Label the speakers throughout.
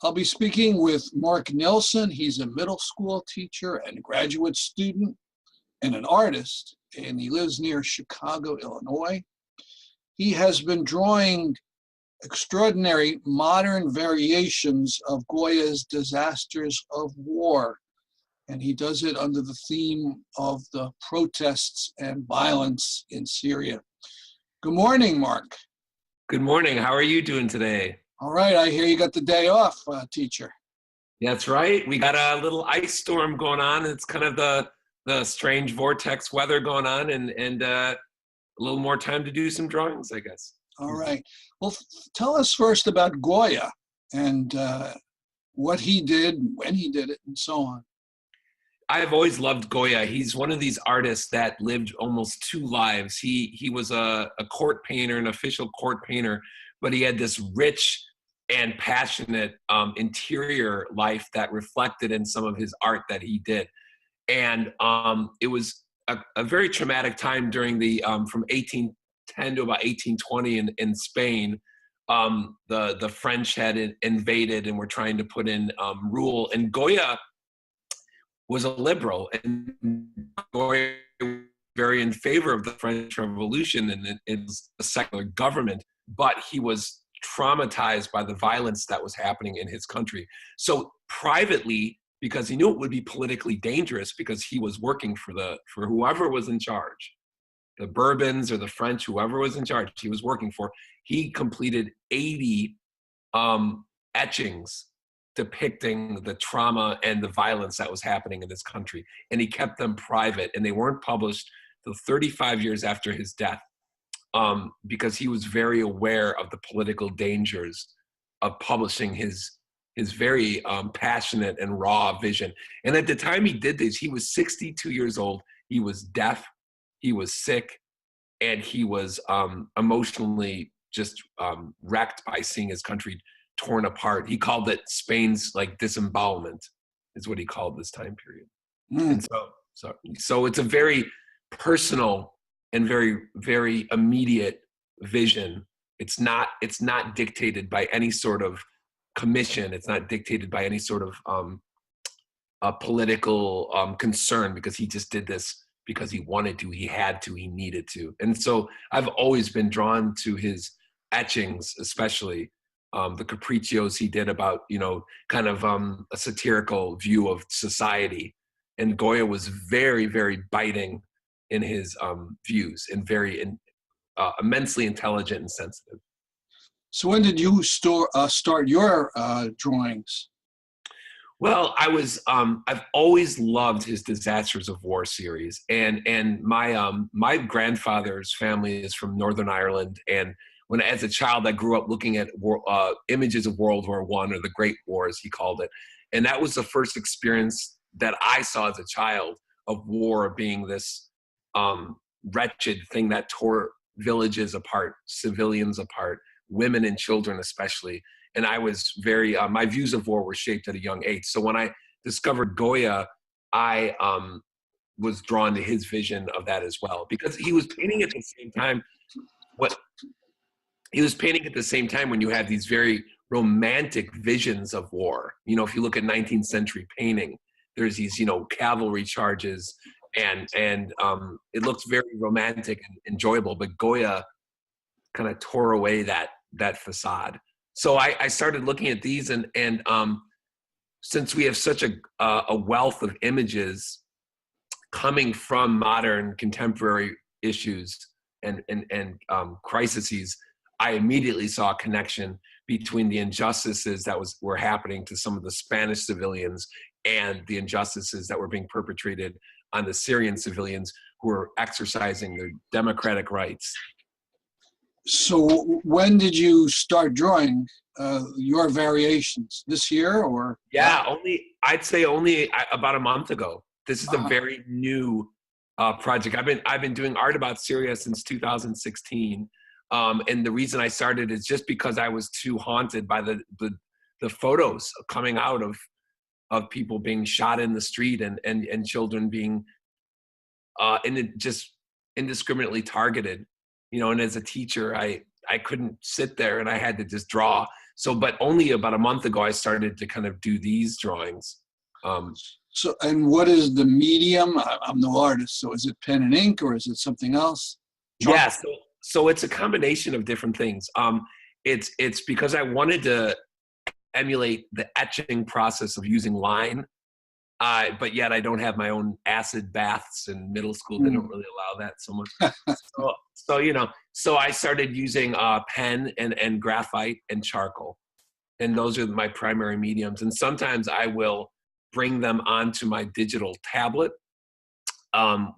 Speaker 1: I'll be speaking with Marc Nelson. He's a middle school teacher and graduate student and an artist, and he lives near Chicago, Illinois. He has been drawing extraordinary modern variations of Goya's Disasters of War, and he does it under the theme of the protests and violence in Syria. Good morning, Marc.
Speaker 2: Good morning. How are you doing today?
Speaker 1: All right, I hear you got the day off, teacher.
Speaker 2: That's right. We got a little ice storm going on. It's kind of the strange vortex weather going on, and a little more time to do some drawings, I guess.
Speaker 1: All right. Well, tell us first about Goya and what he did, when he did it, and so on.
Speaker 2: I've always loved Goya. He's one of these artists that lived almost two lives. He was a court painter, an official court painter, but he had this rich and passionate interior life that reflected in some of his art that he did. And it was a very traumatic time during the from 1810 to about 1820 in Spain. The French had invaded and were trying to put in rule. And Goya was a liberal, and Goya was very in favor of the French Revolution and it's a secular government, but he was traumatized by the violence that was happening in his country. So privately, because he knew it would be politically dangerous, because he was working for whoever was in charge, the Bourbons or the French, whoever was in charge, he was working for. He completed 80 etchings depicting the trauma and the violence that was happening in this country. And he kept them private, and they weren't published till 35 years after his death, because he was very aware of the political dangers of publishing his very passionate and raw vision. And at the time he did this, he was 62 years old. He was deaf, he was sick, and he was emotionally just wrecked by seeing his country torn apart. He called it Spain's disembowelment, is what he called this time period. And so it's a very personal and very, very immediate vision. It's not dictated by any sort of commission. It's not dictated by any sort of political concern, because he just did this because he wanted to, he had to, he needed to. And so I've always been drawn to his etchings, especially the capriccios he did about, kind of a satirical view of society. And Goya was very, very biting in his views, and very immensely intelligent and sensitive.
Speaker 1: So when did you start your drawings?
Speaker 2: Well, I've always loved his Disasters of War series, and my grandfather's family is from Northern Ireland, and when as a child I grew up looking at images of World War I, or the Great Wars, he called it, and that was the first experience that I saw as a child of war being this wretched thing that tore villages apart, civilians apart, women and children especially. And I was very, my views of war were shaped at a young age. So when I discovered Goya, I was drawn to his vision of that as well, because he was painting at the same time. He was painting at the same time when you had these very romantic visions of war. If you look at 19th century painting, there's these, cavalry charges, and it looks very romantic and enjoyable, but Goya kind of tore away that facade. So I started looking at these, and since we have such a wealth of images coming from modern contemporary issues and crises, I immediately saw a connection between the injustices that were happening to some of the Spanish civilians and the injustices that were being perpetrated on the Syrian civilians who were exercising their democratic rights.
Speaker 1: So when did you start drawing your variations? This year, or?
Speaker 2: Yeah, I'd say only about a month ago. This is a very new project. I've been doing art about Syria since 2016. And the reason I started is just because I was too haunted by the photos coming out of people being shot in the street, and children being just indiscriminately targeted. And as a teacher, I couldn't sit there, and I had to just draw So, but only about a month ago, I started to kind of do these drawings.
Speaker 1: So, and what is the medium? I'm no artist, so is it pen and ink or is it something else?
Speaker 2: Yeah, so it's a combination of different things. It's because I wanted to emulate the etching process of using line, but yet I don't have my own acid baths in middle school. They don't really allow that so much. So I started using pen and graphite and charcoal, and those are my primary mediums. And sometimes I will bring them onto my digital tablet,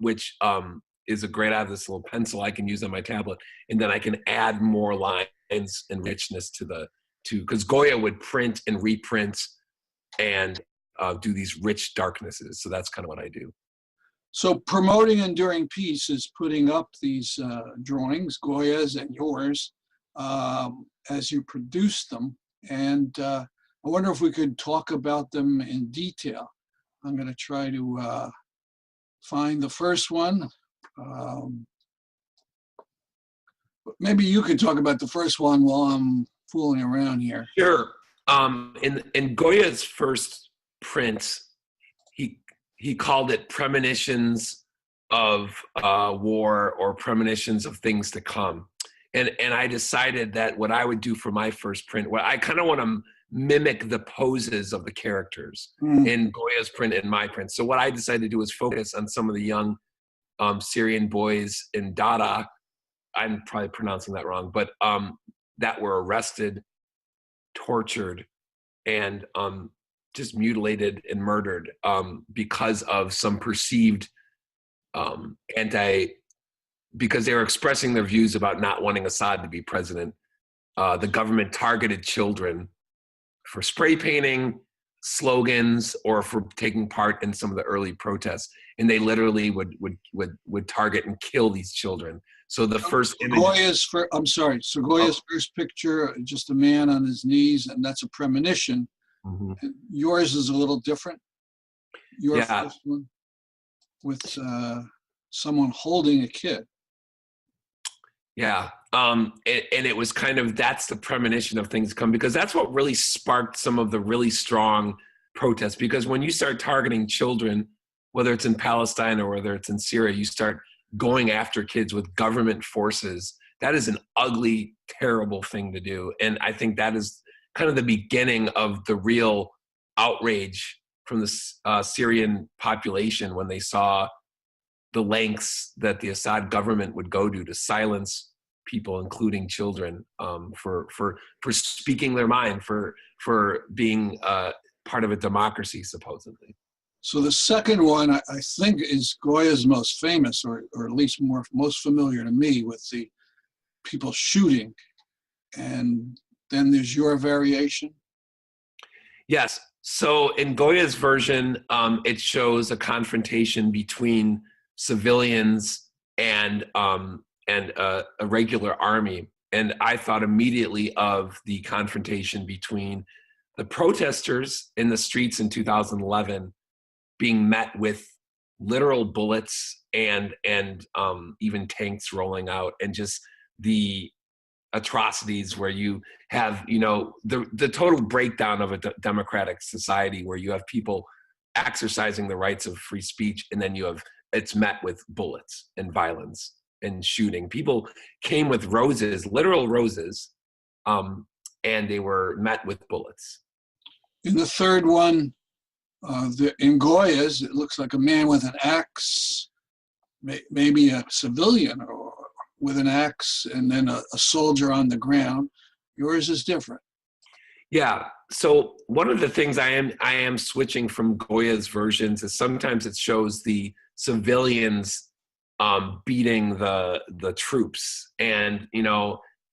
Speaker 2: which is a great. I have this little pencil I can use on my tablet, and then I can add more lines and richness because Goya would print and reprint and do these rich darknesses. So that's kind of what I do.
Speaker 1: So promoting Enduring Peace is putting up these drawings, Goya's and yours, as you produce them. And I wonder if we could talk about them in detail. I'm going to try to find the first one. But maybe you could talk about the first one while I'm fooling around here.
Speaker 2: Sure. In Goya's first print, he called it Premonitions of War or Premonitions of Things to Come. And I decided that what I would do for my first print, I kind of want to mimic the poses of the characters in Goya's print and my print. So what I decided to do was focus on some of the young Syrian boys in Dada, I'm probably pronouncing that wrong, but that were arrested, tortured, and just mutilated and murdered because of some perceived because they were expressing their views about not wanting Assad to be president. The government targeted children for spray painting, slogans, or for taking part in some of the early protests, and they literally would target and kill these children. So the first image.
Speaker 1: So Goya's first picture, just a man on his knees, and that's a premonition. Mm-hmm. Yours is a little different. Your first one with someone holding a kid.
Speaker 2: Yeah, and it was kind of, that's the premonition of things to come, because that's what really sparked some of the really strong protests. Because when you start targeting children, whether it's in Palestine or whether it's in Syria, you start going after kids with government forces. That is an ugly, terrible thing to do. And I think that is kind of the beginning of the real outrage from the Syrian population when they saw the lengths that the Assad government would go to silence people, including children, for speaking their mind, for being part of a democracy, supposedly.
Speaker 1: So the second one, I think, is Goya's most famous, or at least most familiar to me, with the people shooting. And then there's your variation.
Speaker 2: Yes. So in Goya's version, it shows a confrontation between civilians and a regular army. And I thought immediately of the confrontation between the protesters in the streets in 2011 being met with literal bullets and even tanks rolling out, and just the atrocities where you have, the total breakdown of a democratic society where you have people exercising the rights of free speech, and then it's met with bullets and violence and shooting. People came with roses, literal roses, and they were met with bullets.
Speaker 1: In the third one, in Goya's, it looks like a man with an axe, maybe a civilian or with an axe, and then a soldier on the ground. Yours is different. Yeah.
Speaker 2: So one of the things I am switching from Goya's versions is sometimes it shows the civilians beating the troops, and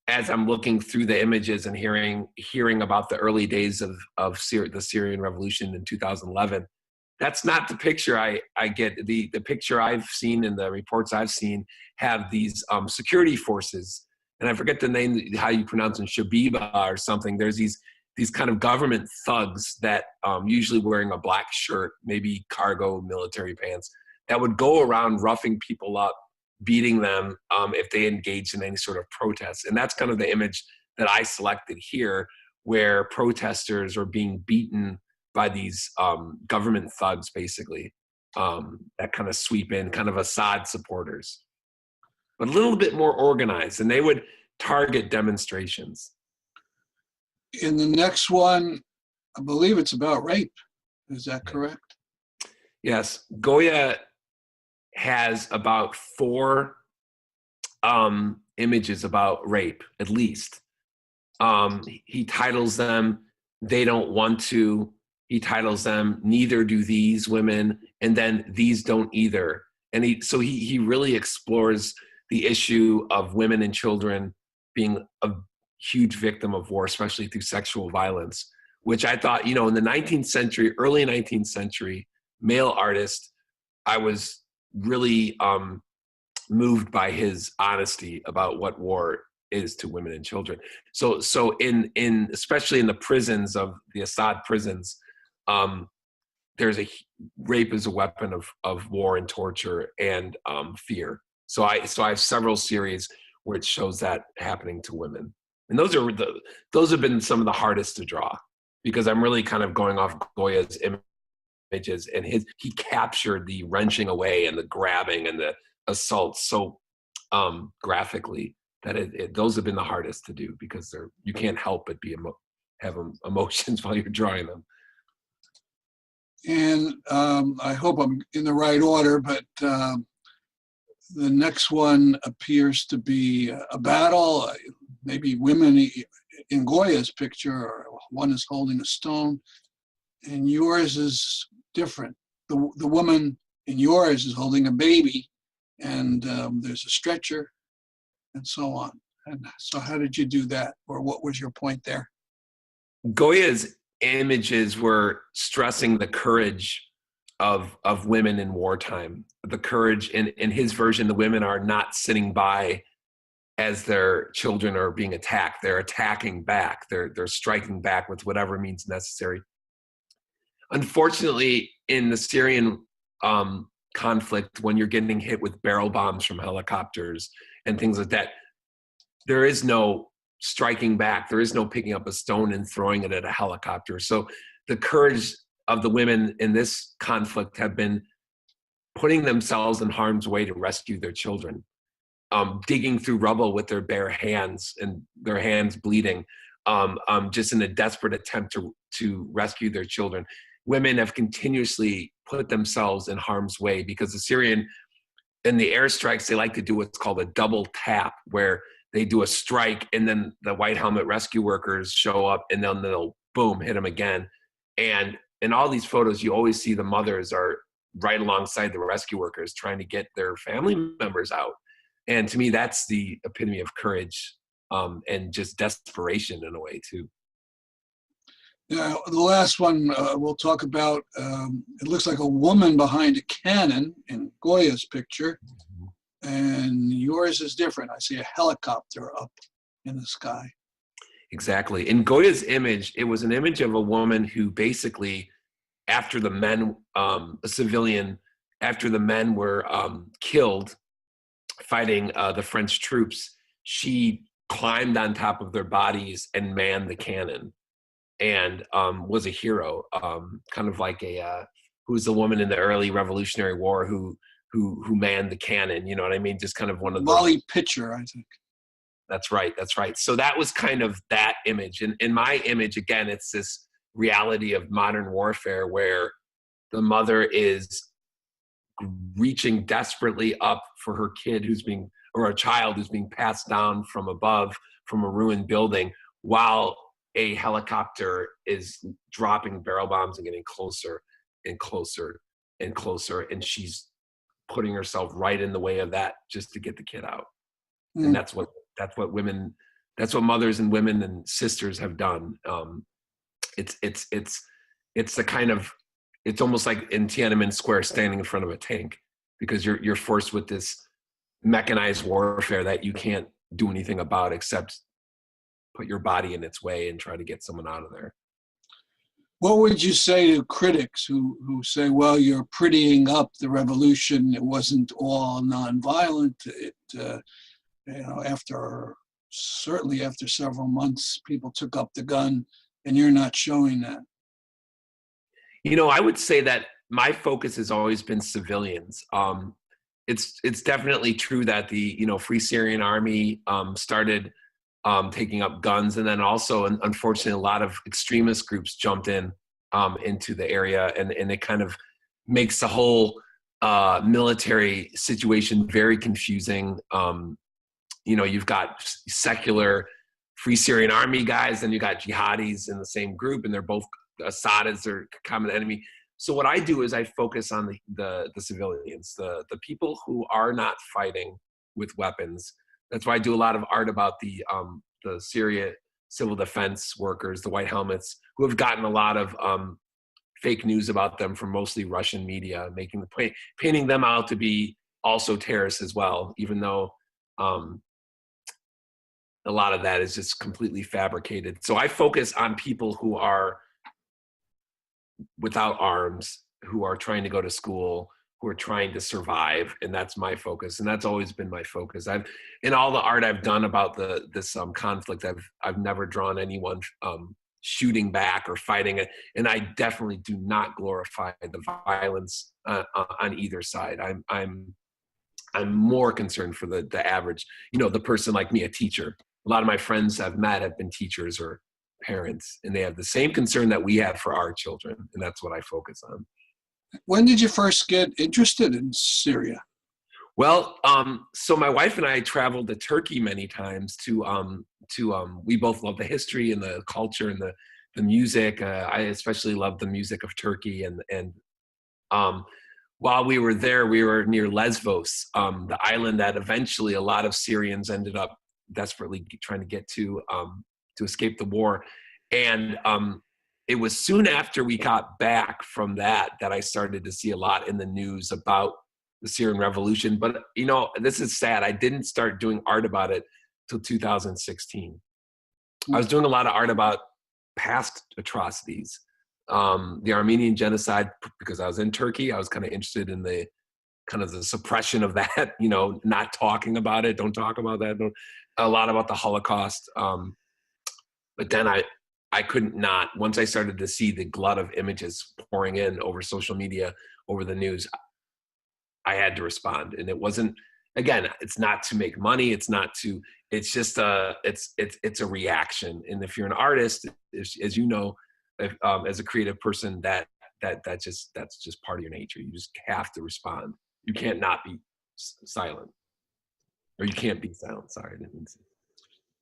Speaker 2: as I'm looking through the images and hearing about the early days of the Syrian revolution in 2011, that's not the picture I get. The picture I've seen and the reports I've seen have these security forces, and I forget the name, how you pronounce them, Shabiba or something. There's these kind of government thugs that usually wearing a black shirt, maybe cargo military pants, that would go around roughing people up, beating them if they engaged in any sort of protest. And that's kind of the image that I selected here, where protesters are being beaten by these government thugs, basically, that kind of sweep in, kind of Assad supporters, but a little bit more organized, and they would target demonstrations.
Speaker 1: In the next one, I believe it's about rape. Is that correct?
Speaker 2: Yes. Goya has about 4 images about rape, at least. He titles them, "They Don't Want To." He titles them, "Neither Do These Women," and then "These Don't Either." And he really explores the issue of women and children being a huge victim of war, especially through sexual violence, which I thought, in the 19th century, early 19th century, male artist, I was really moved by his honesty about what war is to women and children. So in especially in the prisons of the Assad prisons, there's rape is a weapon of war and torture and fear. So I have several series where it shows that happening to women, and those have been some of the hardest to draw, because I'm really kind of going off Goya's images, and he captured the wrenching away and the grabbing and the assault so graphically that those have been the hardest to do, because you can't help but have emotions while you're drawing them.
Speaker 1: And I hope I'm in the right order, but the next one appears to be a battle. Maybe women in Goya's picture, one is holding a stone, and yours is different. The woman in yours is holding a baby, and there's a stretcher, and so on. And so how did you do that? Or what was your point there?
Speaker 2: Goya's images were stressing the courage of women in wartime. The courage, in his version, the women are not sitting by as their children are being attacked. They're attacking back. They're striking back with whatever means necessary. Unfortunately, in the Syrian conflict, when you're getting hit with barrel bombs from helicopters and things like that, there is no striking back. There is no picking up a stone and throwing it at a helicopter. So the courage of the women in this conflict have been putting themselves in harm's way to rescue their children, digging through rubble with their bare hands and their hands bleeding, just in a desperate attempt to rescue their children. Women have continuously put themselves in harm's way, because the Syrian, in the airstrikes, they like to do what's called a double tap, where they do a strike and then the white helmet rescue workers show up, and then they'll boom, hit them again. And in all these photos, you always see the mothers are right alongside the rescue workers trying to get their family members out. And to me, that's the epitome of courage and just desperation in a way too.
Speaker 1: Now, the last one we'll talk about, it looks like a woman behind a cannon in Goya's picture, and yours is different. I see a helicopter up in the sky.
Speaker 2: Exactly. In Goya's image, it was an image of a woman who basically, after the men, a civilian, after the men were killed fighting the French troops, she climbed on top of their bodies and manned the cannon, and was a hero, kind of like who's the woman in the early Revolutionary War who manned the cannon, you know what I mean? Just kind of one of those.
Speaker 1: Molly Pitcher, I think.
Speaker 2: That's right. So that was kind of that image. And in my image, again, it's this reality of modern warfare where the mother is reaching desperately up for her kid or a child who's being passed down from above from a ruined building, while a helicopter is dropping barrel bombs and getting closer and closer and closer. And she's putting herself right in the way of that just to get the kid out. And that's what mothers and women and sisters have done. It's the kind of, it's almost like in Tiananmen Square standing in front of a tank, because you're forced with this mechanized warfare that you can't do anything about except put your body in its way and try to get someone out of there.
Speaker 1: What would you say to critics who say, well, you're prettying up the revolution, it wasn't all nonviolent, after certainly after several months, people took up the gun, and you're not showing that.
Speaker 2: I would say that my focus has always been civilians. It's definitely true that the Free Syrian Army started taking up guns, and then also, unfortunately, a lot of extremist groups jumped into the area, and it kind of makes the whole military situation very confusing. You've got secular Free Syrian Army guys, and you got jihadis in the same group, and they're both Assad is their common enemy. So what I do is I focus on the civilians, the people who are not fighting with weapons. That's why I do a lot of art about the Syria civil defense workers, the white helmets, who have gotten a lot of fake news about them from mostly Russian media, painting them out to be also terrorists as well, even though a lot of that is just completely fabricated. So I focus on people who are without arms, who are trying to go to school, who are trying to survive, and that's my focus, and that's always been my focus. In all the art I've done about this conflict, I've never drawn anyone shooting back or fighting it, and I definitely do not glorify the violence on either side. I'm more concerned for the average, the person like me, a teacher. A lot of my friends I've met have been teachers or parents, and they have the same concern that we have for our children, and that's what I focus on.
Speaker 1: When did you first get interested in Syria?
Speaker 2: Well, so my wife and I traveled to Turkey many times we both love the history and the culture and the music. I especially love the music of Turkey, and while we were there, we were near Lesbos, the island that eventually a lot of Syrians ended up desperately trying to get to escape the war. And it was soon after we got back from that I started to see a lot in the news about the Syrian revolution. But, this is sad. I didn't start doing art about it till 2016. I was doing a lot of art about past atrocities, the Armenian genocide, because I was in Turkey. I was kind of interested in the suppression of that, not talking about it. Don't talk about that. A lot about the Holocaust. But then I couldn't not, once I started to see the glut of images pouring in over social media, over the news, I had to respond. And it wasn't, again, it's not to make money. It's just it's a reaction. And if you're an artist, as you know, as a creative person, that's just part of your nature. You just have to respond. You can't not be silent, or you can't be silent. Sorry, I didn't mean to say.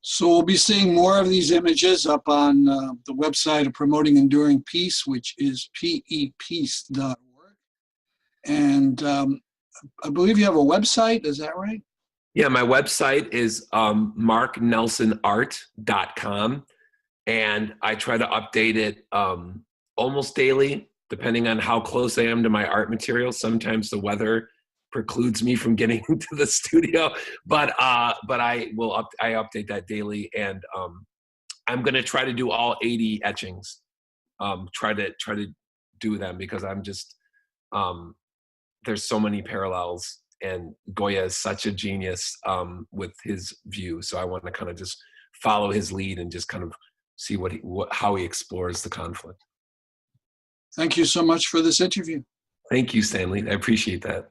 Speaker 1: So we'll be seeing more of these images up on the website of Promoting Enduring Peace, which is peace.org. And I believe you have a website, is that right?
Speaker 2: Yeah, my website is marcnelsonart.com, and I try to update it almost daily, depending on how close I am to my art material. Sometimes the weather precludes me from getting into the studio, but I update that daily, and I'm going to try to do all 80 etchings. Try to do them, because I'm just there's so many parallels, and Goya is such a genius with his view. So I want to kind of just follow his lead and just kind of see how he explores the conflict.
Speaker 1: Thank you so much for this interview.
Speaker 2: Thank you, Stanley. I appreciate that.